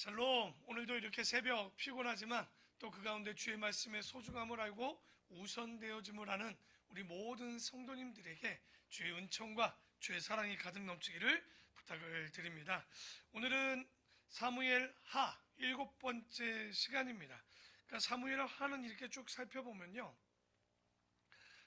샬롬. 오늘도 이렇게 새벽 피곤하지만 또 그 가운데 주의 말씀의 소중함을 알고 우선되어짐을 아는 우리 모든 성도님들에게 주의 은총과 주의 사랑이 가득 넘치기를 부탁을 드립니다. 오늘은 사무엘 하 7번째 시간입니다. 그러니까 사무엘 하는 이렇게 쭉 살펴보면요,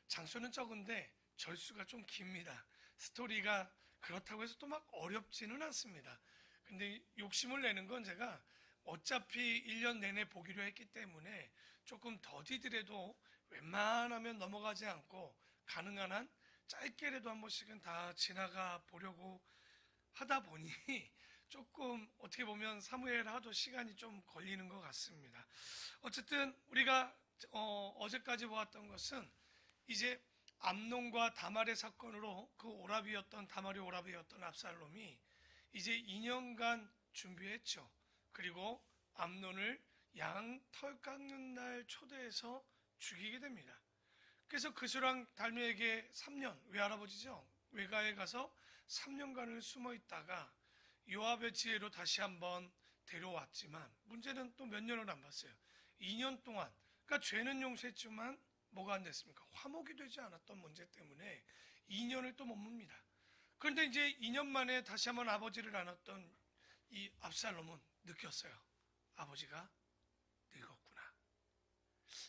장수는 적은데 절수가 좀 깁니다. 스토리가 그렇다고 해서 또 막 어렵지는 않습니다. 근데 욕심을 내는 건 제가 어차피 1년 내내 보기로 했기 때문에 조금 더디더라도 웬만하면 넘어가지 않고 가능한 한 짧게라도 한 번씩은 다 지나가 보려고 하다 보니 조금 어떻게 보면 사무엘 하도 시간이 좀 걸리는 것 같습니다. 어쨌든 우리가 어제까지 보았던 것은 이제 암논과 다말의 사건으로 그 오라비였던 다말의 오라비였던 압살롬이 이제 2년간 준비했죠. 그리고 암논을 양 털 깎는 날 초대해서 죽이게 됩니다. 그래서 그수랑 달미에게 3년, 외할아버지죠, 외가에 가서 3년간을 숨어 있다가 요압의 지혜로 다시 한번 데려왔지만 문제는 또 몇 년을 안 봤어요. 2년 동안. 그러니까 죄는 용서했지만 뭐가 안 됐습니까? 화목이 되지 않았던 문제 때문에 2년을 또 머뭅니다. 그런데 이제 2년 만에 다시 한번 아버지를 안았던 이 압살롬은 느꼈어요. 아버지가 늙었구나.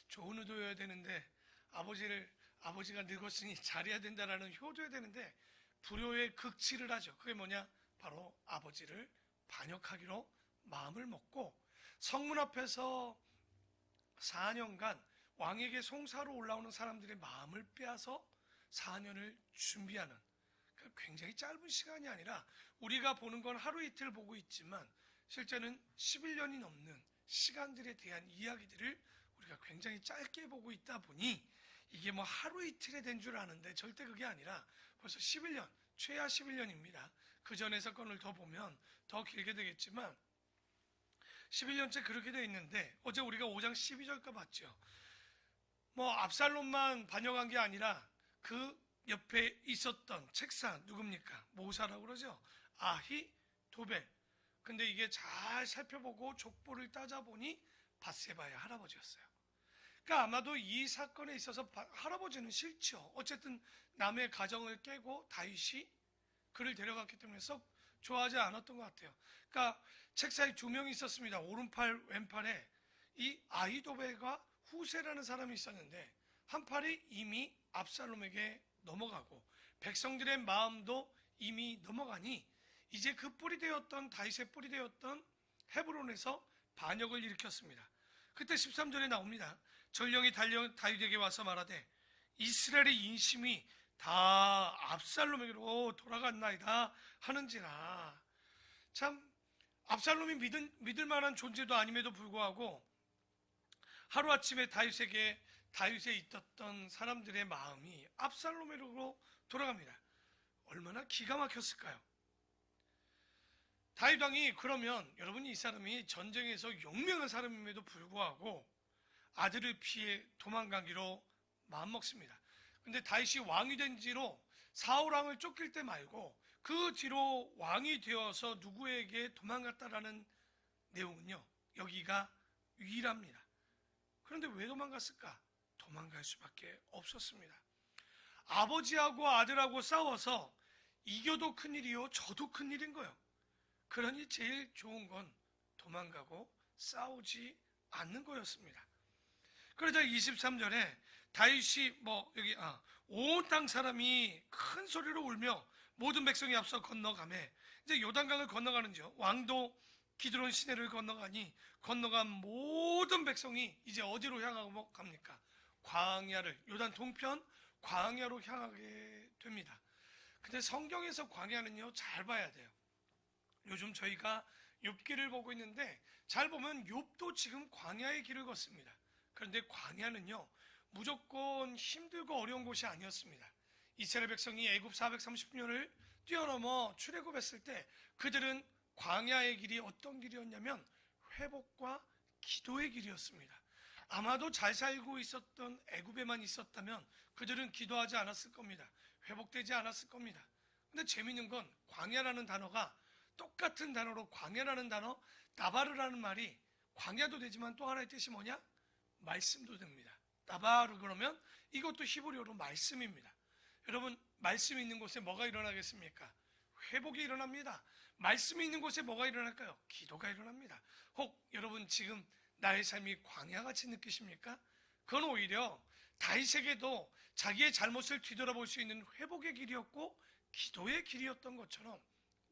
좋은 의도여야 되는데 아버지가 늙었으니 잘해야 된다라는 효도여야 되는데 불효의 극치를 하죠. 그게 뭐냐? 바로 아버지를 반역하기로 마음을 먹고 성문 앞에서 4년간 왕에게 송사로 올라오는 사람들의 마음을 빼앗아 4년을 준비하는, 굉장히 짧은 시간이 아니라 우리가 보는 건 하루 이틀 보고 있지만 실제는 11년이 넘는 시간들에 대한 이야기들을 우리가 굉장히 짧게 보고 있다 보니 이게 뭐 하루 이틀에 된 줄 아는데 절대 그게 아니라 벌써 11년, 최하 11년입니다. 그 전의 사건을 더 보면 더 길게 되겠지만 11년째 그렇게 돼 있는데 어제 우리가 5장 12절까 봤죠. 뭐 압살롬만 반역한 게 아니라 그 옆에 있었던 책사 누굽니까? 모사라고 그러죠. 아히도벨. 근데 이게 잘 살펴보고 족보를 따져보니 밧세바의 할아버지였어요. 그러니까 아마도 이 사건에 있어서 할아버지는 싫죠. 어쨌든 남의 가정을 깨고 다윗이 그를 데려갔기 때문에 썩 좋아하지 않았던 것 같아요. 그러니까 책사에 2명이 있었습니다. 오른팔 왼팔에 이 아히도벨과 후세라는 사람이 있었는데 한 팔이 이미 압살롬에게 넘어가고 백성들의 마음도 이미 넘어가니 이제 그 뿌리 되었던 다윗의 뿌리 되었던 헤브론에서 반역을 일으켰습니다. 그때 13절에 나옵니다. 전령이 다윗에게 와서 말하되 이스라엘의 인심이 다 압살롬에게로 돌아갔나이다 하는지라. 참 압살롬이 믿을 만한 존재도 아님에도 불구하고 하루아침에 다윗에 있었던 사람들의 마음이 압살롬으로 돌아갑니다. 얼마나 기가 막혔을까요? 다윗 왕이 그러면 여러분이 이 사람이 전쟁에서 용맹한 사람임에도 불구하고 아들을 피해 도망가기로 마음먹습니다. 근데 다윗이 왕이 된 지로 사울 왕을 쫓길 때 말고 그 뒤로 왕이 되어서 누구에게 도망갔다라는 내용은요, 여기가 유일합니다. 그런데 왜 도망갔을까? 도망갈 수밖에 없었습니다. 아버지하고 아들하고 싸워서 이겨도 큰일이요, 져도 큰일인 거예요. 그러니 제일 좋은 건 도망가고 싸우지 않는 거였습니다. 그러자 23절에 다윗이 온 땅 사람이 큰 소리로 울며 모든 백성이 앞서 건너가매, 이제 요단강을 건너가는죠. 왕도 기드론 시내를 건너간 모든 백성이 이제 어디로 향하고 갑니까? 광야를, 요단 동편 광야로 향하게 됩니다. 근데 성경에서 광야는요, 잘 봐야 돼요. 요즘 저희가 욥기를 보고 있는데 잘 보면 욥도 지금 광야의 길을 걷습니다. 그런데 광야는요, 무조건 힘들고 어려운 곳이 아니었습니다. 이스라엘 백성이 애굽 430년을 뛰어넘어 출애굽했을 때 그들은 광야의 길이 어떤 길이었냐면 회복과 기도의 길이었습니다. 아마도 잘 살고 있었던 애굽에만 있었다면 그들은 기도하지 않았을 겁니다. 회복되지 않았을 겁니다. 근데 재미있는 건 광야라는 단어가 똑같은 단어로 광야라는 단어, 나바르라는 말이 광야도 되지만 또 하나의 뜻이 뭐냐? 말씀도 됩니다. 나바르 그러면 이것도 히브리어로 말씀입니다. 여러분, 말씀이 있는 곳에 뭐가 일어나겠습니까? 회복이 일어납니다. 말씀이 있는 곳에 뭐가 일어날까요? 기도가 일어납니다. 혹 여러분 지금 나의 삶이 광야같이 느끼십니까? 그건 오히려 다윗에게도 자기의 잘못을 뒤돌아볼 수 있는 회복의 길이었고 기도의 길이었던 것처럼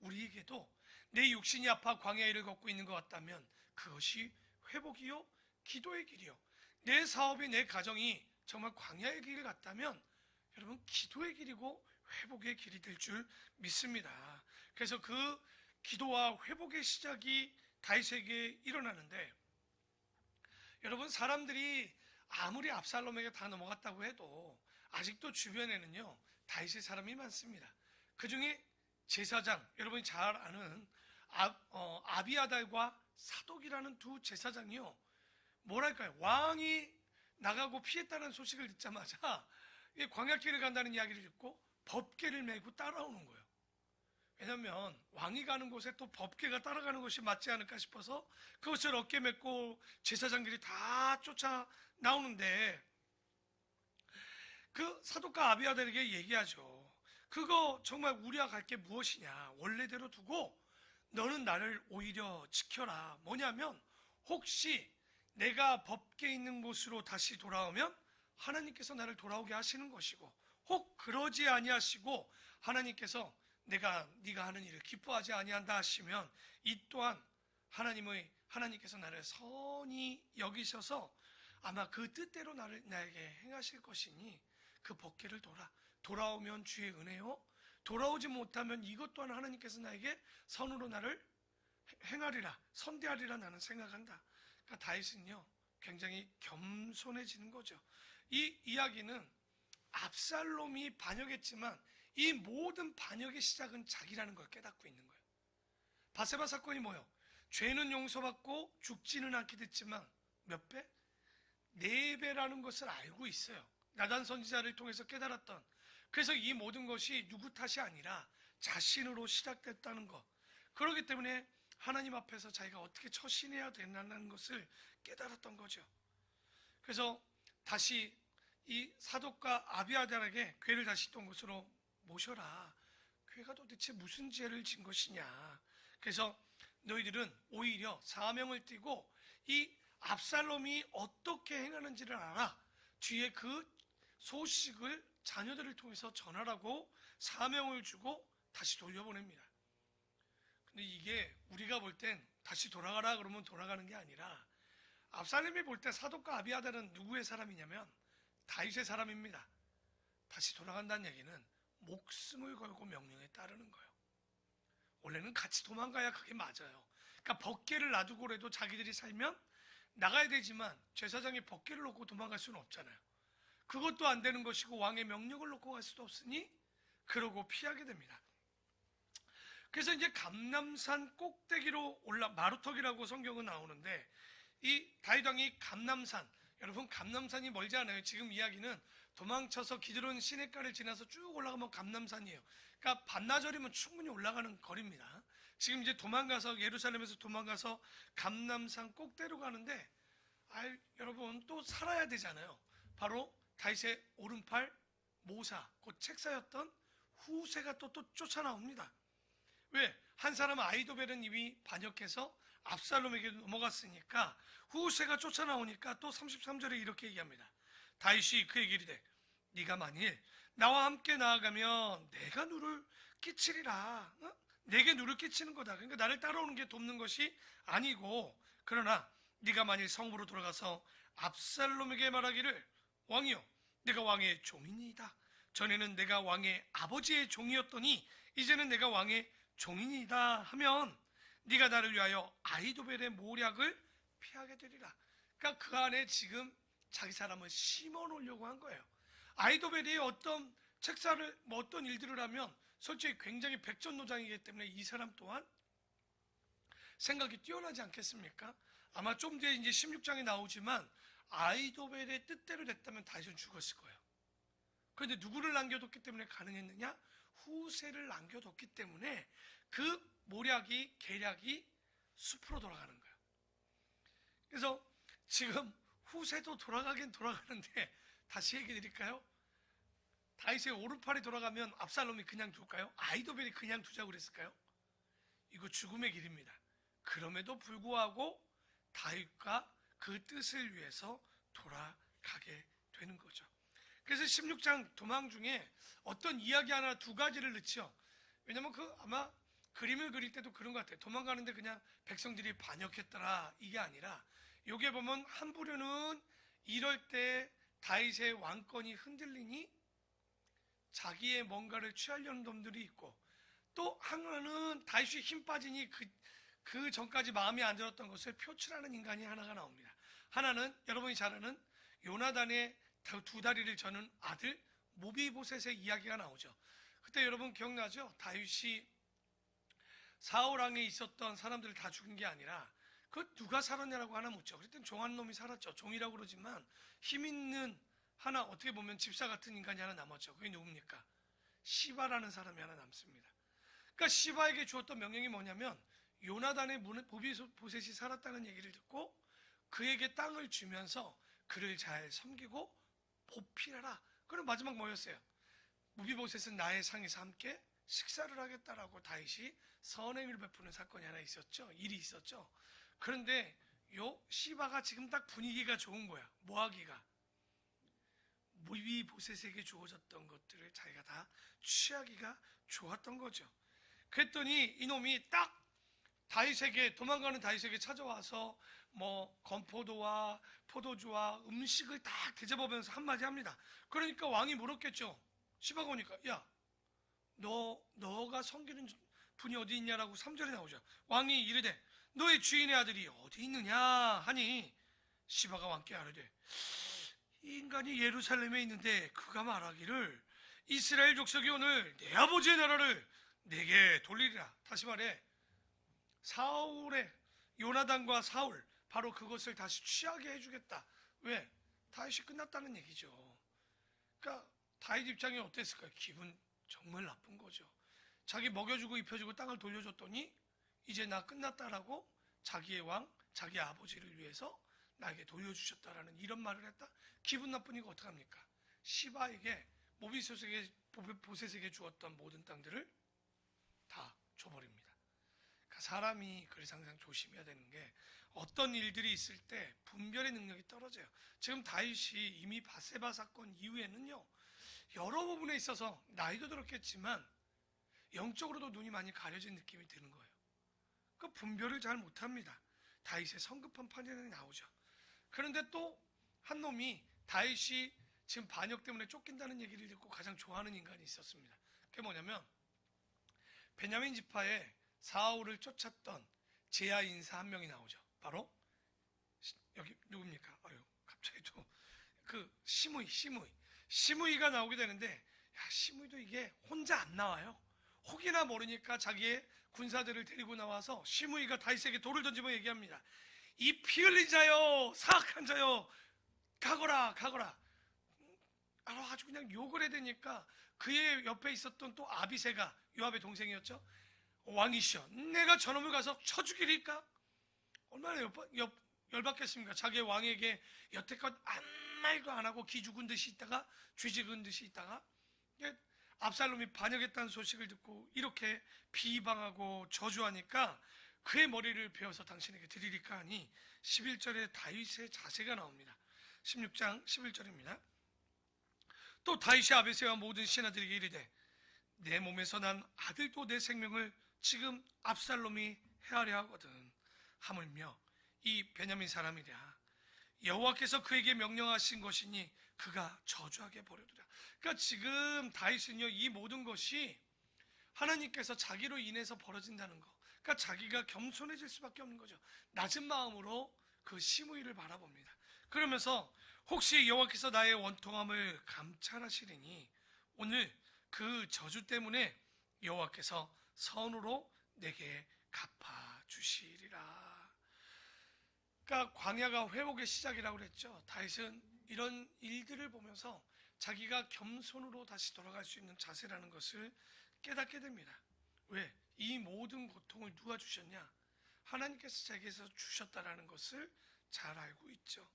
우리에게도 내 육신이 아파 광야의 길을 걷고 있는 것 같다면 그것이 회복이요 기도의 길이요, 내 사업이 내 가정이 정말 광야의 길 같다면 여러분 기도의 길이고 회복의 길이 될 줄 믿습니다. 그래서 그 기도와 회복의 시작이 다윗에게 일어나는데, 여러분 사람들이 아무리 압살롬에게 다 넘어갔다고 해도 아직도 주변에는요 다윗의 사람이 많습니다. 그 중에 제사장, 여러분이 잘 아는 아비아달과 사독이라는 두 제사장이요, 뭐랄까요, 왕이 나가고 피했다는 소식을 듣자마자 광야길을 간다는 이야기를 듣고 법궤를 메고 따라오는 거예요. 왜냐하면 왕이 가는 곳에 또 법궤가 따라가는 것이 맞지 않을까 싶어서 그것을 어깨 메고 제사장들이 다 쫓아 나오는데, 그 사독과 아비아달에게 얘기하죠. 그거 정말 우리가 갈 게 무엇이냐, 원래대로 두고 너는 나를 오히려 지켜라. 뭐냐면 혹시 내가 법궤 있는 곳으로 다시 돌아오면 하나님께서 나를 돌아오게 하시는 것이고, 혹 그러지 아니하시고 하나님께서 네가 하는 일을 기뻐하지 아니한다 하시면 이 또한 하나님께서 나를 선히 여기셔서 아마 그 뜻대로 나에게 행하실 것이니 그 법궤를 돌아오면 주의 은혜요, 돌아오지 못하면 이것 또한 하나님께서 나에게 선으로 나를 행하리라, 선대하리라 나는 생각한다. 그러니까 다윗은요 굉장히 겸손해지는 거죠. 이 이야기는 압살롬이 반역했지만 이 모든 반역의 시작은 자기라는 걸 깨닫고 있는 거예요. 바세바 사건이 뭐예요? 죄는 용서받고 죽지는 않게 됐지만 몇 배? 4배라는 것을 알고 있어요. 나단 선지자를 통해서 깨달았던. 그래서 이 모든 것이 누구 탓이 아니라 자신으로 시작됐다는 것. 그렇기 때문에 하나님 앞에서 자기가 어떻게 처신해야 되나는 것을 깨달았던 거죠. 그래서 다시 이 사독과 아비아달에게 궤를 다시 있던 곳으로 모셔라. 궤가 도대체 무슨 죄를 진 것이냐. 그래서 너희들은 오히려 사명을 띠고 이 압살롬이 어떻게 행하는지를 알아. 뒤에 그 소식을 자녀들을 통해서 전하라고 사명을 주고 다시 돌려보냅니다. 근데 이게 우리가 볼 땐 다시 돌아가라 그러면 돌아가는 게 아니라, 압살롬이 볼 때 사독과 아비아달은 누구의 사람이냐면 다윗의 사람입니다. 다시 돌아간다는 얘기는 목숨을 걸고 명령에 따르는 거예요. 원래는 같이 도망가야 그게 맞아요. 그러니까 법궤를 놔두고라도 자기들이 살면 나가야 되지만 제사장이 법궤를 놓고 도망갈 수는 없잖아요. 그것도 안 되는 것이고 왕의 명령을 놓고 갈 수도 없으니 그러고 피하게 됩니다. 그래서 이제 감람산 꼭대기로 마루턱이라고 성경은 나오는데, 이 다윗 왕이 감람산, 여러분 감람산이 멀지 않아요. 지금 이야기는 도망쳐서 기드론 시냇가를 지나서 쭉 올라가면 감람산이에요. 그러니까 반나절이면 충분히 올라가는 거리입니다. 지금 이제 도망가서 예루살렘에서 도망가서 감람산 꼭대로 가는데, 여러분 또 살아야 되잖아요. 바로 다윗의 오른팔 모사, 곧 책사였던 후세가 또 쫓아나옵니다. 왜? 한 사람은 아히도벨은 이미 반역해서 압살롬에게 넘어갔으니까 후세가 쫓아나오니까 또 33절에 이렇게 얘기합니다. 다윗이 그에게 이르되 네가 만일 나와 함께 나아가면 내가 누를 끼치리라. 내게 누를 끼치는 거다. 그러니까 나를 따라오는 게 돕는 것이 아니고, 그러나 네가 만일 성부로 돌아가서 압살롬에게 말하기를 왕이여 내가 왕의 종이니이다. 전에는 내가 왕의 아버지의 종이었더니 이제는 내가 왕의 종이니이다 하면 네가 나를 위하여 아히도벨의 모략을 피하게 되리라. 그러니까 그 안에 지금 자기 사람을 심어 놓으려고 한 거예요. 아히도벨이 어떤 책사를 어떤 일들을 하면 솔직히 굉장히 백전노장이기 때문에 이 사람 또한 생각이 뛰어나지 않겠습니까? 아마 좀 뒤에 이제 16장에 나오지만 아히도벨의 뜻대로 됐다면 다윗은 죽었을 거예요. 그런데 누구를 남겨뒀기 때문에 가능했느냐? 후세를 남겨뒀기 때문에 그 모략이 계략이 숲으로 돌아가는 거예요. 그래서 지금 후세도 돌아가긴 돌아가는데 다시 얘기 드릴까요? 다윗의 오른팔이 돌아가면 압살롬이 그냥 둘까요? 아이도벨이 그냥 두자고 그랬을까요? 이거 죽음의 길입니다. 그럼에도 불구하고 다윗과 그 뜻을 위해서 돌아가게 되는 거죠. 그래서 16장 도망 중에 어떤 이야기 하나 두 가지를 넣죠. 왜냐면 아마 그림을 그릴 때도 그런 것 같아요. 도망가는데 그냥 백성들이 반역했더라 이게 아니라, 여기에 보면 한 부류는 이럴 때 다윗의 왕권이 흔들리니 자기의 뭔가를 취하려는 놈들이 있고, 또 하나는 다윗이 힘 빠지니 그 전까지 마음에 안 들었던 것을 표출하는 인간이 하나가 나옵니다. 하나는 여러분이 잘 아는 요나단의 두 다리를 저는 아들 모비보셋의 이야기가 나오죠. 그때 여러분 기억나죠? 다윗이 사울 왕에 있었던 사람들을 다 죽인 게 아니라 그 누가 살았냐라고 하나 묻죠. 그랬더니 종한 놈이 살았죠. 종이라고 그러지만 힘 있는 하나, 어떻게 보면 집사 같은 인간이 하나 남았죠. 그게 누굽니까? 시바라는 사람이 하나 남습니다. 그러니까 시바에게 주었던 명령이 뭐냐면, 요나단의 모비보셋이 살았다는 얘기를 듣고 그에게 땅을 주면서 그를 잘 섬기고 보필하라. 그럼 마지막 뭐였어요? 모비보셋은 나의 상에서 함께 식사를 하겠다라고 다윗이 선행을 베푸는 사건이 하나 있었죠. 일이 있었죠. 그런데 요 시바가 지금 딱 분위기가 좋은 거야. 모하기가 모비보셋에게 주어졌던 것들을 자기가 다 취하기가 좋았던 거죠. 그랬더니 이놈이 딱 도망가는 다윗에게 찾아와서 뭐 건포도와 포도주와 음식을 딱 대접하면서 한마디 합니다. 그러니까 왕이 물었겠죠. 시바가 오니까, 야, 너가 섬기는 분이 어디 있냐라고 3절에 나오죠. 왕이 이르되 너의 주인의 아들이 어디 있느냐 하니, 시바가 왕께 아뢰되 이 인간이 예루살렘에 있는데 그가 말하기를 이스라엘 족속이 오늘 내 아버지의 나라를 내게 돌리리라. 다시 말해, 요나단과 사울, 바로 그것을 다시 취하게 해주겠다. 왜? 다윗이 끝났다는 얘기죠. 그러니까 다윗 입장이 어땠을까요? 기분 정말 나쁜 거죠. 자기 먹여주고 입혀주고 땅을 돌려줬더니 이제 나 끝났다라고 자기의 왕, 자기 아버지를 위해서 나에게 돌려주셨다라는 이런 말을 했다? 기분 나쁘니까 어떡합니까? 시바에게, 모비보셋에게 주었던 모든 땅들을 다 줘버립니다. 그러니까 사람이 그래서 항상 조심해야 되는 게, 어떤 일들이 있을 때 분별의 능력이 떨어져요. 지금 다윗이 이미 바세바 사건 이후에는요, 여러 부분에 있어서 나이도 들었겠지만 영적으로도 눈이 많이 가려진 느낌이 드는 거예요. 그 분별을 잘 못합니다. 다윗의 성급한 판단이 나오죠. 그런데 또 한 놈이 다윗이 지금 반역 때문에 쫓긴다는 얘기를 듣고 가장 좋아하는 인간이 있었습니다. 그게 뭐냐면, 베냐민 지파에 사울을 쫓았던 제야 인사 한 명이 나오죠. 바로 여기 누굽니까? 갑자기 또 시므이가 나오게 되는데, 시므이도 이게 혼자 안 나와요. 혹이나 모르니까 자기의 군사들을 데리고 나와서 시므이가 다윗에게 돌을 던지며 얘기합니다. 이 피 흘린 자여, 사악한 자여, 가거라. 아주 그냥 욕을 해야 되니까 그의 옆에 있었던 또 아비새가, 요압의 동생이었죠. 왕이시여, 내가 저놈을 가서 쳐 죽이리까? 얼마나 열받겠습니까? 자기의 왕에게 여태껏 아무 말도 안 하고 기죽은 듯이 있다가 쥐죽은 듯이 있다가 압살롬이 반역했다는 소식을 듣고 이렇게 비방하고 저주하니까 그의 머리를 베어서 당신에게 드리리까 하니, 11절에 다윗의 자세가 나옵니다. 16장 11절입니다. 또 다윗이 아비새와 모든 신하들에게 이르되 내 몸에서 난 아들도 내 생명을 지금 압살롬이 해하려 하거든. 하물며 이 베냐민 사람이랴 여호와께서 그에게 명령하신 것이니 그가 저주하게 버려두라. 그러니까 지금 다윗은요, 이 모든 것이 하나님께서 자기로 인해서 벌어진다는 거, 그러니까 자기가 겸손해질 수밖에 없는 거죠. 낮은 마음으로 그 시므이를 바라봅니다. 그러면서 혹시 여호와께서 나의 원통함을 감찰하시리니 오늘 그 저주 때문에 여호와께서 선으로 내게 갚아주시리라. 그러니까 광야가 회복의 시작이라고 그랬죠. 다윗은 이런 일들을 보면서 자기가 겸손으로 다시 돌아갈 수 있는 자세라는 것을 깨닫게 됩니다. 왜? 이 모든 고통을 누가 주셨냐? 하나님께서 자기에서 주셨다라는 것을 잘 알고 있죠.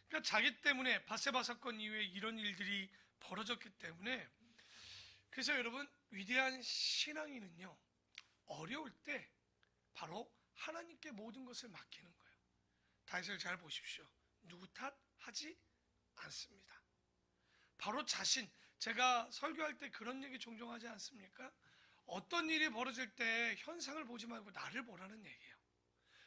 그러니까 자기 때문에 밧세바 사건 이후에 이런 일들이 벌어졌기 때문에, 그래서 여러분, 위대한 신앙인은요, 어려울 때 바로 하나님께 모든 것을 맡기는 거예요. 다윗을 잘 보십시오. 누구 탓하지 않습니다. 바로 자신, 제가 설교할 때 그런 얘기 종종 하지 않습니까? 어떤 일이 벌어질 때 현상을 보지 말고 나를 보라는 얘기예요.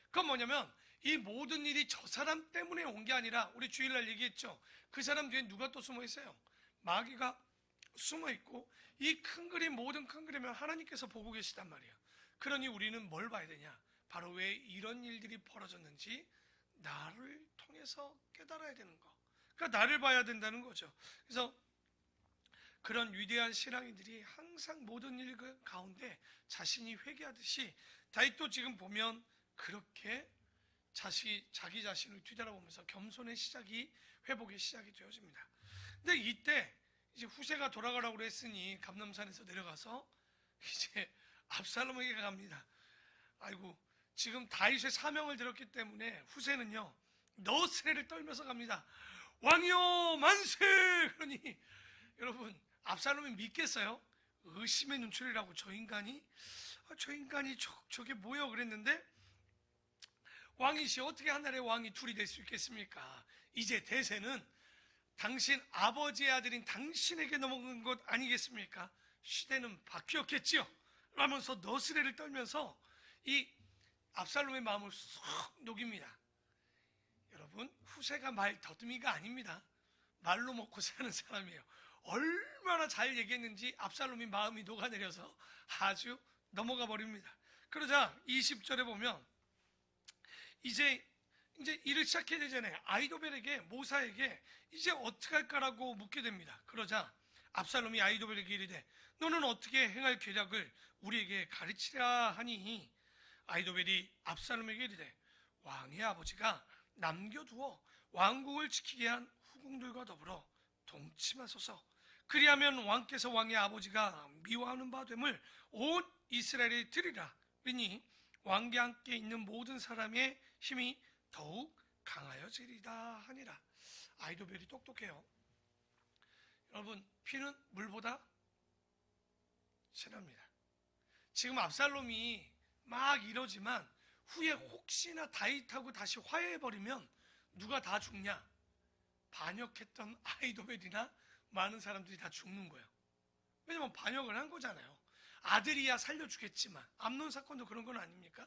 그건 뭐냐면 이 모든 일이 저 사람 때문에 온 게 아니라, 우리 주일날 얘기했죠. 그 사람 뒤에 누가 또 숨어 있어요? 마귀가 숨어 있고, 이 큰 그림, 모든 큰 그림을 하나님께서 보고 계시단 말이에요. 그러니 우리는 뭘 봐야 되냐? 바로 왜 이런 일들이 벌어졌는지 나를 통해서 깨달아야 되는 거. 그러니까 나를 봐야 된다는 거죠. 그래서 그런 위대한 신앙인들이 항상 모든 일 가운데 자신이 회개하듯이, 다윗도 지금 보면 그렇게 자기 자신을 뒤돌아보면서 겸손의 시작이, 회복의 시작이 되어집니다. 근데 이때 이제 후세가 돌아가라고 그랬으니 감람산에서 내려가서 이제 압살롬에게 갑니다. 아이고, 지금 다윗의 사명을 들었기 때문에 후세는요, 너스레를 떨면서 갑니다. 왕이여 만세! 그러니 여러분, 압살롬이 믿겠어요? 의심의 눈초리라고, 저 인간이 저게 뭐예요? 그랬는데, 왕이시 어떻게 한 나라의 왕이 둘이 될 수 있겠습니까? 이제 대세는 당신 아버지의 아들인 당신에게 넘어간 것 아니겠습니까? 시대는 바뀌었겠지요? 라면서 너스레를 떨면서 이 압살롬의 마음을 쏙 녹입니다. 여러분, 후세가 말 더듬이가 아닙니다. 말로 먹고 사는 사람이에요. 얼마나 잘 얘기했는지 압살롬이 마음이 녹아내려서 아주 넘어가 버립니다. 그러자 20절에 보면 이제 일을 시작해야 되잖아요. 아히도벨에게, 모사에게 이제 어떻게 할까라고 묻게 됩니다. 그러자 압살롬이 아히도벨에게 이르되 너는 어떻게 행할 계략을 우리에게 가르치라 하니, 아히도벨이 압살롬에게 이르되 왕의 아버지가 남겨두어 왕국을 지키게 한 후궁들과 더불어 동침하소서. 그리하면 왕께서 왕의 아버지가 미워하는 바 됨을 온 이스라엘에 들으리라. 그러니 왕과 함께 있는 모든 사람의 힘이 더욱 강하여지리다 하니라. 아히도벨이 똑똑해요. 여러분, 피는 물보다 진합니다. 지금 압살롬이 막 이러지만 후에 혹시나 다윗하고 다시 화해해버리면 누가 다 죽냐? 반역했던 아히도벨이나 많은 사람들이 다 죽는 거예요. 왜냐면 반역을 한 거잖아요. 아들이야 살려주겠지만, 암논 사건도 그런 건 아닙니까?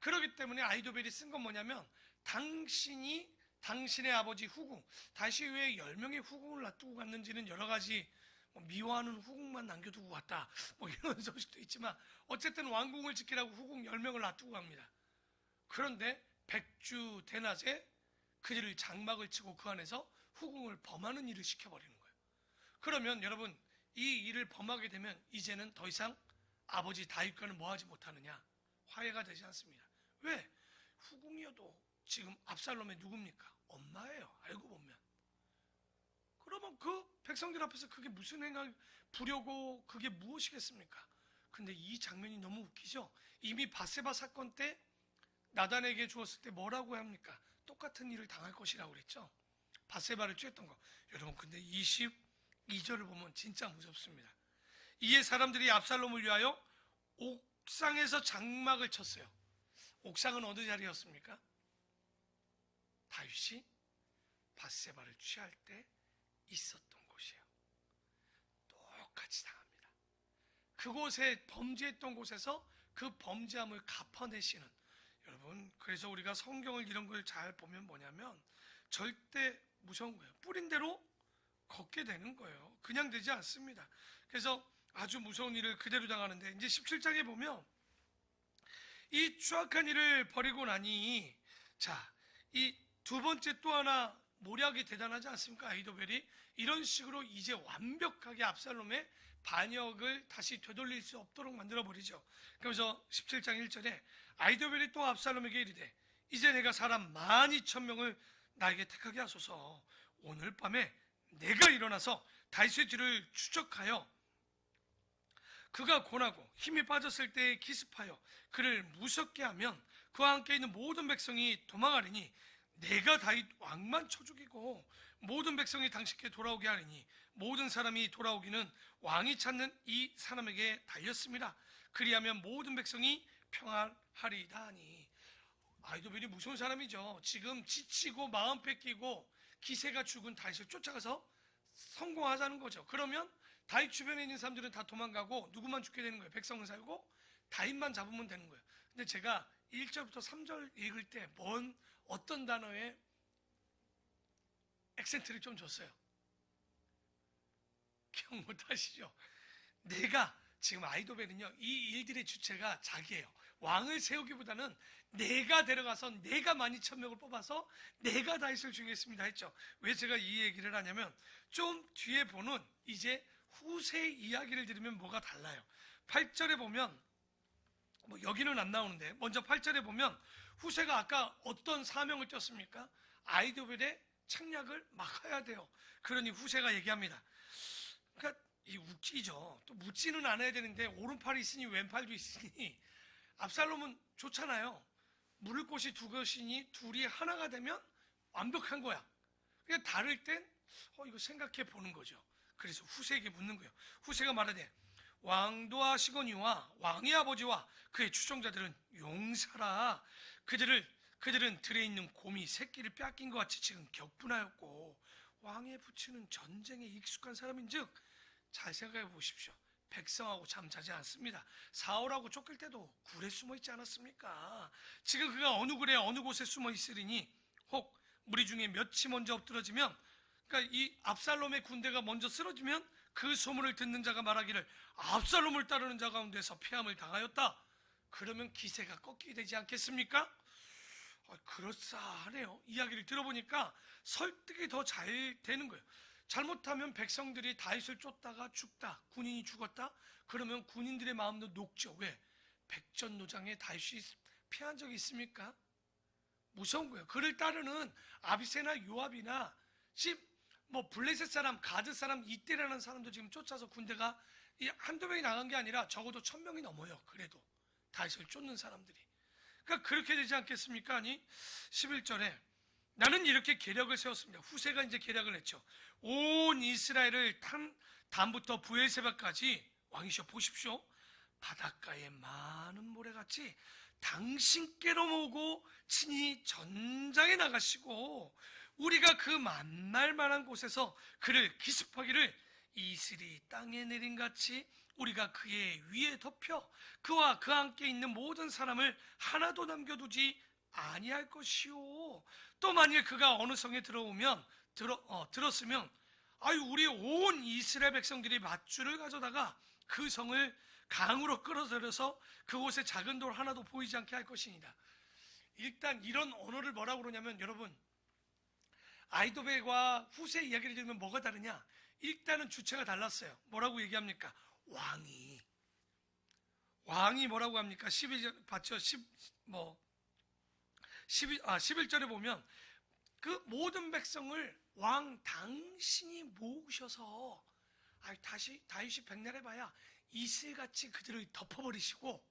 그렇기 때문에 아히도벨이 쓴 건 뭐냐면, 당신이 당신의 아버지 후궁, 다시 왜 10명의 후궁을 놔두고 갔는지는 여러 가지, 미워하는 후궁만 남겨두고 갔다, 이런 소식도 있지만, 어쨌든 왕궁을 지키라고 후궁 10명을 놔두고 갑니다. 그런데 백주 대낮에 그들을 장막을 치고 그 안에서 후궁을 범하는 일을 시켜버리는 거예요. 그러면 여러분, 이 일을 범하게 되면 이제는 더 이상 아버지 다윗과는 뭐 하지 못하느냐? 화해가 되지 않습니다. 왜? 후궁이어도 지금 압살롬의 누굽니까? 엄마예요. 알고 보면. 그러면 그 백성들 앞에서 그게 무슨 행을 부려고, 그게 무엇이겠습니까? 근데 이 장면이 너무 웃기죠? 이미 밧세바 사건 때 나단에게 주었을 때 뭐라고 합니까? 똑같은 일을 당할 것이라고 그랬죠? 밧세바를 쬐었던 거. 여러분, 근데 22절을 보면 진짜 무섭습니다. 이에 사람들이 압살롬을 위하여 옥상에서 장막을 쳤어요. 옥상은 어느 자리였습니까? 다윗이 밧세바를 취할 때 있었던 곳이에요. 똑같이 당합니다. 그곳에 범죄했던 곳에서 그 범죄함을 갚아내시는, 여러분, 그래서 우리가 성경을 이런 걸 잘 보면 뭐냐면 절대 무서운 거예요. 뿌린 대로 걷게 되는 거예요. 그냥 되지 않습니다. 그래서 아주 무서운 일을 그대로 당하는데, 이제 17장에 보면 이 추악한 일을 벌이고 나니, 자, 이 두 번째 또 하나 모략이 대단하지 않습니까? 아히도벨이 이런 식으로 이제 완벽하게 압살롬의 반역을 다시 되돌릴 수 없도록 만들어버리죠. 그래서 17장 1절에 아히도벨이 또 압살롬에게 이르되 이제 내가 사람 12,000명을 나에게 택하게 하소서. 오늘 밤에 내가 일어나서 다윗의 뒤를 추적하여 그가 고나고 힘이 빠졌을 때에 기습하여 그를 무섭게 하면 그와 함께 있는 모든 백성이 도망하리니 내가 다윗 왕만 쳐 죽이고 모든 백성이 당신께 돌아오게 하리니 모든 사람이 돌아오기는 왕이 찾는 이 사람에게 달렸습니다. 그리하면 모든 백성이 평안하리이다 하니. 아이도벨이 무서운 사람이죠. 지금 지치고 마음 뺏기고 기세가 죽은 다윗을 쫓아가서 성공하자는 거죠. 그러면 다윗 주변에 있는 사람들은 다 도망가고 누구만 죽게 되는 거예요? 백성은 살고 다윗만 잡으면 되는 거예요. 근데 제가 1절부터 3절 읽을 때 어떤 단어에 액센트를 좀 줬어요. 기억 못하시죠? 내가 지금 아이도벨은요, 이 일들의 주체가 자기예요. 왕을 세우기보다는 내가 데려가서 내가 12,000명을 뽑아서 내가 다윗을 죽이겠습니다 했죠. 왜 제가 이 얘기를 하냐면 좀 뒤에 보는 이제 후세 이야기를 들으면 뭐가 달라요. 8절에 보면 여기는 안 나오는데 먼저 8절에 보면 후세가 아까 어떤 사명을 띄었습니까? 아이도벨의 책략을 막아야 돼요. 그러니 후세가 얘기합니다. 그러니까 이 웃기죠. 또 묻지는 않아야 되는데 오른팔이 있으니 왼팔도 있으니 압살롬은 좋잖아요. 물을 곳이 두 곳이니 둘이 하나가 되면 완벽한 거야. 그러니까 다를 땐 이거 생각해 보는 거죠. 그래서 후세에게 묻는 거예요. 후세가 말하되 왕도 하시거니와 왕의 아버지와 그의 추종자들은 용사라. 그들은 들에 있는 곰이 새끼를 빼앗긴 것 같이 지금 격분하였고 왕의 부친은 전쟁에 익숙한 사람인즉 잘 생각해 보십시오. 백성하고 잠자지 않습니다. 사울하고 쫓길 때도 굴에 숨어 있지 않았습니까? 지금 그가 어느 굴에 어느 곳에 숨어 있으리니 혹 무리 중에 몇이 먼저 엎드러지면, 그러니까 이 압살롬의 군대가 먼저 쓰러지면 그 소문을 듣는 자가 말하기를 압살롬을 따르는 자 가운데서 패함을 당하였다. 그러면 기세가 꺾이게 되지 않겠습니까? 그럴싸하네요. 이야기를 들어보니까 설득이 더 잘 되는 거예요. 잘못하면 백성들이 다윗을 쫓다가 죽다, 군인이 죽었다? 그러면 군인들의 마음도 녹죠. 왜? 백전노장에 다윗이 피한 적이 있습니까? 무서운 거예요. 그를 따르는 아비새나 요압이나 지금 블레셋 사람, 가드 사람, 이때라는 사람도 지금 쫓아서 군대가 한두 명이 나간 게 아니라 적어도 1,000명이 넘어요. 그래도 다윗을 쫓는 사람들이. 그러니까 그렇게 되지 않겠습니까? 아니 11절에 나는 이렇게 계략을 세웠습니다. 후세가 이제 계략을 했죠. 온 이스라엘을 단부터 부엘세바까지 왕이셔 보십시오. 바닷가에 많은 모래같이 당신께로 모으고 친히 전장에 나가시고 우리가 그 만날 만한 곳에서 그를 기습하기를 이슬이 땅에 내린같이 우리가 그의 위에 덮여 그와 그 함께 있는 모든 사람을 하나도 남겨두지 아니할 것이요. 또 만일 그가 어느 성에 들었으면 우리 온 이스라엘 백성들이 밧줄을 가져다가 그 성을 강으로 끌어들여서 그곳에 작은 돌 하나도 보이지 않게 할 것이니라. 일단 이런 언어를 뭐라고 그러냐면, 여러분, 아이도벨과 후세 이야기를 들으면 뭐가 다르냐? 일단은 주체가 달랐어요. 뭐라고 얘기합니까? 왕이 뭐라고 합니까? 12절 봤죠? 11절에 보면 그 모든 백성을 왕 당신이 모으셔서 다윗이 백날 해봐야 이슬같이 그들을 덮어버리시고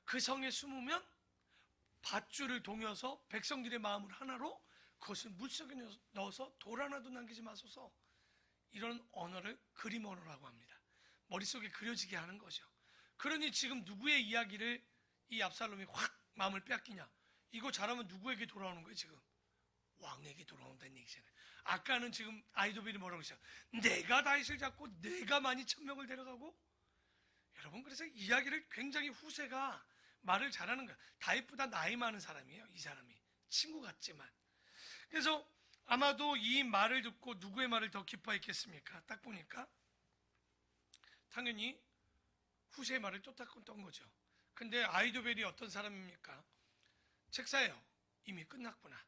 그 성에 숨으면 밧줄을 동여서 백성들의 마음을 하나로 그것을 물속에 넣어서 돌 하나도 남기지 마소서. 이런 언어를 그림 언어라고 합니다. 머릿속에 그려지게 하는 거죠. 그러니 지금 누구의 이야기를 이 압살롬이 확 마음을 빼앗기냐? 이거 잘하면 누구에게 돌아오는 거예요? 지금 왕에게 돌아온다는 얘기잖아요. 아까는 지금 아이도벨이 뭐라고 했어요? 내가 다윗을 잡고 내가 12,000명을 데려가고. 여러분, 그래서 이야기를 굉장히 후세가 말을 잘하는 거예요. 다윗보다 나이 많은 사람이에요. 이 사람이 친구 같지만. 그래서 아마도 이 말을 듣고 누구의 말을 더 기뻐했겠습니까? 딱 보니까 당연히 후세의 말을 쫓았던 거죠. 근데 아이도벨이 어떤 사람입니까? 책사예요. 이미 끝났구나.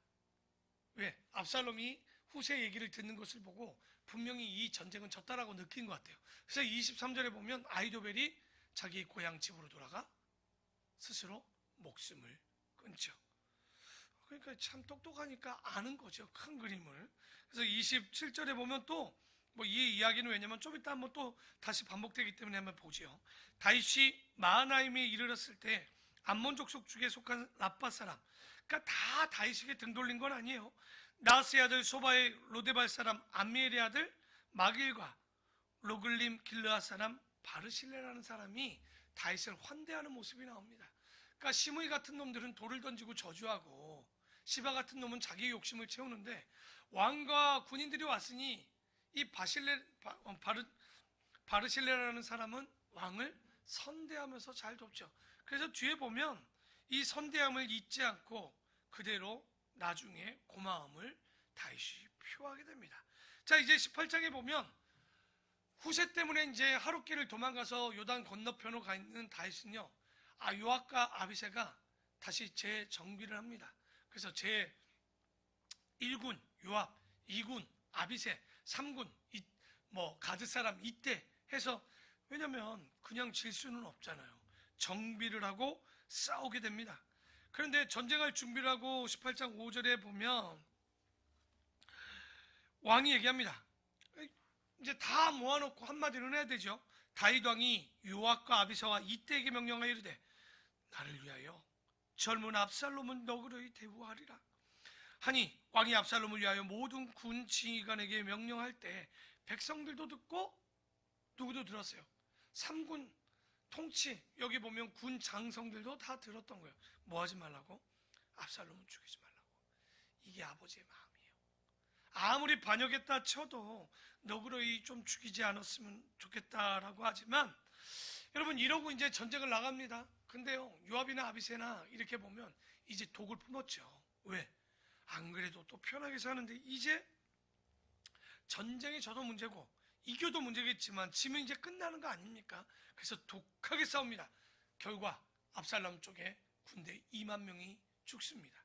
왜? 압살롬이 후세 얘기를 듣는 것을 보고 분명히 이 전쟁은 졌다라고 느낀 것 같아요. 그래서 23절에 보면 아이도벨이 자기 고향 집으로 돌아가 스스로 목숨을 끊죠. 그러니까 참 똑똑하니까 아는 거죠. 큰 그림을. 그래서 27절에 보면 또 뭐 이 이야기는 왜냐면 좀 이따 한번 또 다시 반복되기 때문에 한번 보지요. 다윗이 마하나임에 이르렀을 때 암몬 족속 중에 속한 라빠 사람, 그러니까 다 다윗에게 등 돌린 건 아니에요. 나하스의 아들 소바의 로데발 사람 암미엘의 아들 마길과 로글림 길르앗 사람 바르실레라는 사람이 다윗을 환대하는 모습이 나옵니다. 그러니까 시므이 같은 놈들은 돌을 던지고 저주하고 시바 같은 놈은 자기의 욕심을 채우는데, 왕과 군인들이 왔으니 이 바르실레라는 사람은 왕을 선대하면서 잘 돕죠. 그래서 뒤에 보면 이 선대함을 잊지 않고 그대로 나중에 고마움을 다윗이 표하게 됩니다. 자, 이제 18장에 보면 후세 때문에 이제 하룻길을 도망가서 요단 건너편으로 가 있는 다윗은요, 요압과 아비새가 다시 재정비를 합니다. 그래서 제 1군 요압, 2군 아비새, 3군 가드 사람 이때 해서, 왜냐면 그냥 질 수는 없잖아요. 정비를 하고 싸우게 됩니다. 그런데 전쟁할 준비를 하고 18장 5절에 보면 왕이 얘기합니다. 이제 다 모아놓고 한마디로 해야 되죠. 다윗 왕이 요압과 아비새와 이때에게 명령하여 이르되 나를 위하여 젊은 압살롬은 너그러이 대우하리라 하니, 왕이 압살롬을 위하여 모든 군 지휘관에게 명령할 때 백성들도 듣고 누구도 들었어요. 3군 통치, 여기 보면 군 장성들도 다 들었던 거예요. 뭐 하지 말라고? 압살롬은 죽이지 말라고. 이게 아버지의 마음이에요. 아무리 반역했다 쳐도 너그러이 좀 죽이지 않았으면 좋겠다라고 하지만, 여러분 이러고 이제 전쟁을 나갑니다. 근데요, 요압이나 아비새나 이렇게 보면 이제 독을 품었죠. 왜? 안 그래도 또 편하게 사는데 이제 전쟁에 져도 문제고 이겨도 문제겠지만 지면 이제 끝나는 거 아닙니까? 그래서 독하게 싸웁니다. 결과 압살롬 쪽에 군대 2만 명이 죽습니다.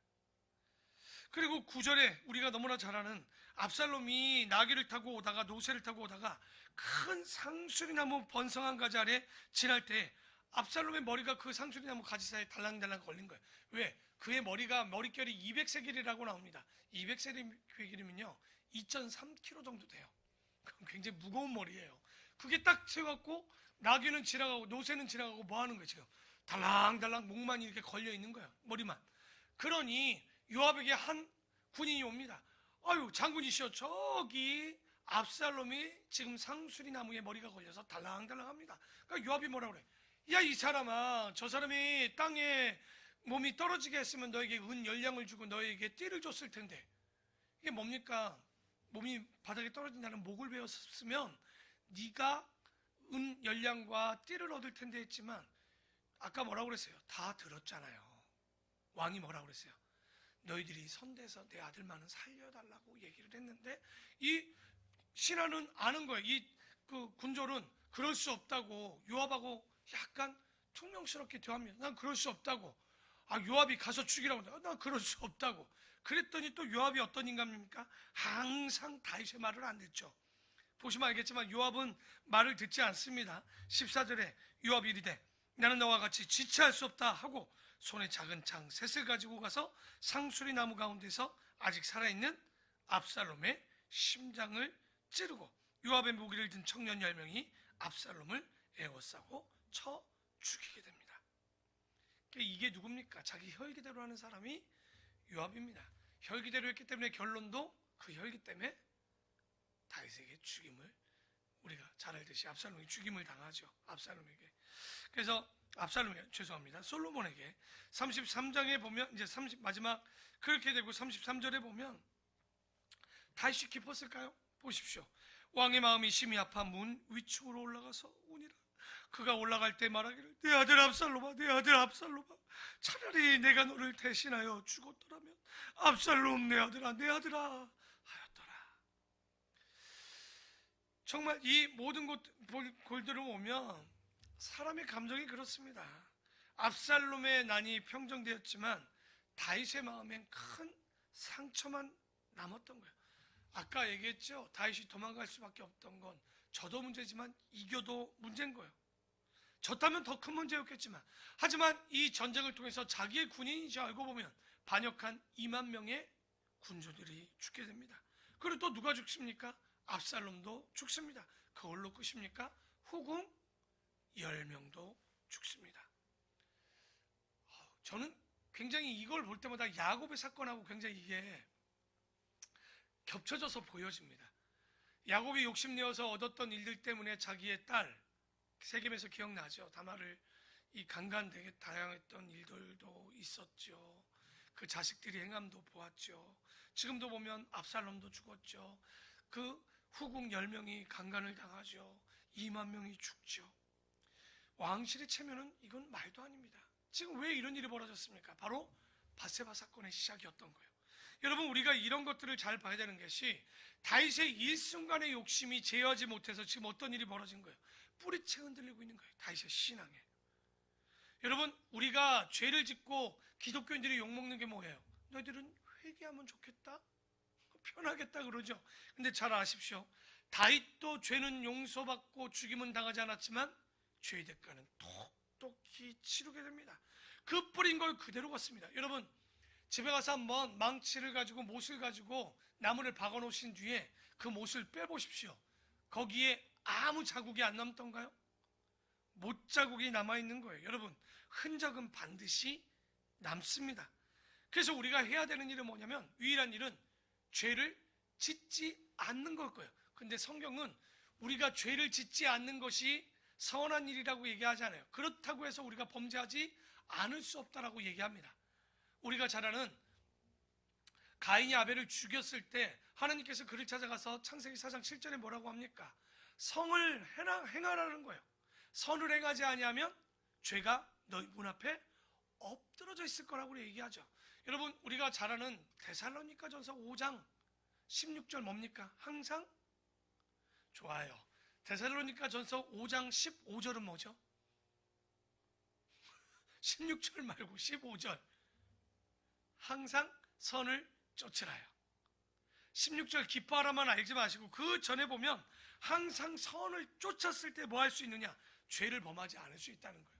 그리고 9절에 우리가 너무나 잘 아는, 압살롬이 나귀를 타고 오다가 노새를 타고 오다가 큰 상수리나무 번성한 가지 아래 지날 때 압살롬의 머리가 그 상수리나무 가지 사이에 달랑달랑 걸린 거예요. 왜? 그의 머릿결이 200세겔이라고 나옵니다. 200세겔이면요 2.3kg 정도 돼요. 그럼 굉장히 무거운 머리예요. 그게 딱 세워갖고 나귀는 지나가고 노새는 지나가고 뭐 하는 거예요? 지금 달랑달랑 목만 이렇게 걸려 있는 거예요. 머리만. 그러니 요압에게 한 군인이 옵니다. 아유, 장군이시여, 저기 압살롬이 지금 상수리 나무에 머리가 걸려서 달랑달랑합니다. 그러니까 요압이 뭐라 그래? 야, 이 사람아, 저 사람이 땅에 몸이 떨어지게 했으면 너에게 은 열량을 주고 너에게 띠를 줬을 텐데, 이게 뭡니까? 몸이 바닥에 떨어진다는 목을 베었으면 네가 은 열량과 띠를 얻을 텐데 했지만, 아까 뭐라고 그랬어요? 다 들었잖아요. 왕이 뭐라고 그랬어요? 너희들이 선대에서 내 아들만은 살려달라고 얘기를 했는데, 이 신하는 아는 거예요. 그 군졸은 그럴 수 없다고 요압하고 약간 퉁명스럽게 대합니다. 난 그럴 수 없다고. 요압이 가서 죽이라고 한다. 난 그럴 수 없다고. 그랬더니 또 요압이 어떤 인간입니까? 항상 다윗의 말을 안 듣죠. 보시면 알겠지만 요압은 말을 듣지 않습니다. 14절에 요압이 이르되 나는 너와 같이 지체할 수 없다 하고 손에 작은 창 셋을 가지고 가서 상수리 나무 가운데서 아직 살아있는 압살롬의 심장을 찌르고 요압의 무기를 든 청년 10명이 압살롬을 에워싸고 쳐 죽이게 됩니다. 이게 누굽니까? 자기 혈기대로 하는 사람이 요압입니다. 혈기대로 했기 때문에 결론도 그 혈기 때문에 다윗에게 죽임을, 우리가 잘 알듯이 압살롬이 죽임을 당하죠. 압살롬에게. 그래서 솔로몬에게 33장에 보면 이제 마지막 그렇게 되고 33절에 보면 다윗이 기뻤을까요? 보십시오. 왕의 마음이 심히 아파 문 위층으로 올라가서 우니라. 그가 올라갈 때 말하기를 내 아들 압살롬아, 내 아들 압살롬아, 차라리 내가 너를 대신하여 죽었더라면 압살롬 내 아들아, 내 아들아 하였더라. 정말 이 모든 골들을 보면 사람의 감정이 그렇습니다. 압살롬의 난이 평정되었지만 다윗의 마음엔 큰 상처만 남았던 거예요. 아까 얘기했죠. 다윗이 도망갈 수밖에 없던 건 저도 문제지만 이겨도 문제인 거예요. 졌다면 더 큰 문제였겠지만, 하지만 이 전쟁을 통해서 자기의 군인인지 알고 보면 반역한 2만 명의 군주들이 죽게 됩니다. 그리고 또 누가 죽습니까? 압살롬도 죽습니다. 그걸로 끝입니까? 후궁 10명도 죽습니다. 저는 굉장히 이걸 볼 때마다 야곱의 사건하고 굉장히 이게 겹쳐져서 보여집니다. 야곱이 욕심내어서 얻었던 일들 때문에 자기의 딸, 세겜에서 기억나죠? 다말을 이 강간되게 다양했던 일들도 있었죠. 그 자식들이 행함도 보았죠. 지금도 보면 압살롬도 죽었죠. 그 후궁 10명이 강간을 당하죠. 2만 명이 죽죠. 왕실의 체면은 이건 말도 아닙니다. 지금 왜 이런 일이 벌어졌습니까? 바로 밧세바 사건의 시작이었던 거예요. 여러분, 우리가 이런 것들을 잘 봐야 되는 것이 다윗의 일순간의 욕심이 제어하지 못해서 지금 어떤 일이 벌어진 거예요? 뿌리채 흔들리고 있는 거예요. 다윗의 신앙에. 여러분, 우리가 죄를 짓고 기독교인들이 욕먹는 게 뭐예요? 너희들은 회개하면 좋겠다? 편하겠다 그러죠. 근데 잘 아십시오. 다윗도 죄는 용서받고 죽임은 당하지 않았지만 죄의 대가는 똑똑히 치르게 됩니다. 그 뿌린 걸 그대로 갔습니다. 여러분, 집에 가서 한번 망치를 가지고 못을 가지고 나무를 박아 놓으신 뒤에 그 못을 빼보십시오. 거기에 아무 자국이 안 남던가요? 못 자국이 남아있는 거예요. 여러분, 흔적은 반드시 남습니다. 그래서 우리가 해야 되는 일은 뭐냐면, 유일한 일은 죄를 짓지 않는 걸 거예요. 근데 성경은 우리가 죄를 짓지 않는 것이 선한 일이라고 얘기하잖아요. 그렇다고 해서 우리가 범죄하지 않을 수 없다라고 얘기합니다. 우리가 잘 아는 가인이 아벨을 죽였을 때 하나님께서 그를 찾아가서 창세기 4장 7절에 뭐라고 합니까? 성을 행하라는 거예요. 선을 행하지 아니하면 죄가 너희 문 앞에 엎드러져 있을 거라고 얘기하죠. 여러분, 우리가 잘 아는 데살로니가전서 5장 16절 뭡니까? 항상 좋아요. 데살로니가전서 5장 15절은 뭐죠? 16절 말고 15절. 항상 선을 쫓으라요. 16절 기뻐하라만 알지 마시고 그 전에 보면 항상 선을 쫓았을 때 뭐 할 수 있느냐? 죄를 범하지 않을 수 있다는 거예요.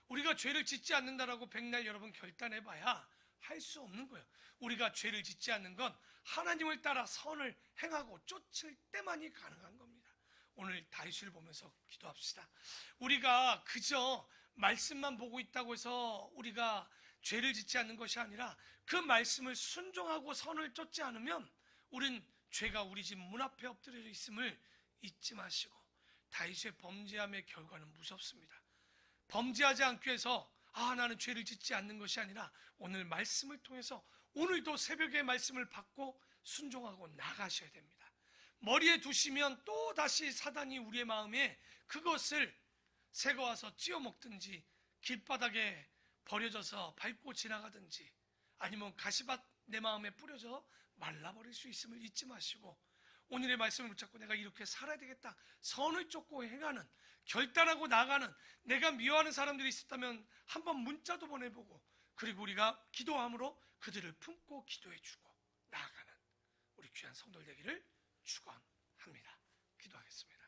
우리가 죄를 짓지 않는다라고 백날 여러분 결단해봐야 할 수 없는 거예요. 우리가 죄를 짓지 않는 건 하나님을 따라 선을 행하고 쫓을 때만이 가능한 겁니다. 오늘 다윗을 보면서 기도합시다. 우리가 그저 말씀만 보고 있다고 해서 우리가 죄를 짓지 않는 것이 아니라 그 말씀을 순종하고 선을 쫓지 않으면 우린 죄가 우리 집 문 앞에 엎드려 있음을 잊지 마시고, 다윗의 범죄함의 결과는 무섭습니다. 범죄하지 않기 위해서 나는 죄를 짓지 않는 것이 아니라 오늘 말씀을 통해서 오늘도 새벽에 말씀을 받고 순종하고 나가셔야 됩니다. 머리에 두시면 또 다시 사단이 우리의 마음에 그것을 새거와서 찧어먹든지 길바닥에 버려져서 밟고 지나가든지 아니면 가시밭 내 마음에 뿌려져 말라버릴 수 있음을 잊지 마시고, 오늘의 말씀을 붙잡고 내가 이렇게 살아야 되겠다, 선을 쫓고 행하는, 결단하고 나가는, 내가 미워하는 사람들이 있었다면 한번 문자도 보내보고, 그리고 우리가 기도함으로 그들을 품고 기도해주고 나아가는 우리 귀한 성도들 되기를 축원합니다. 기도하겠습니다.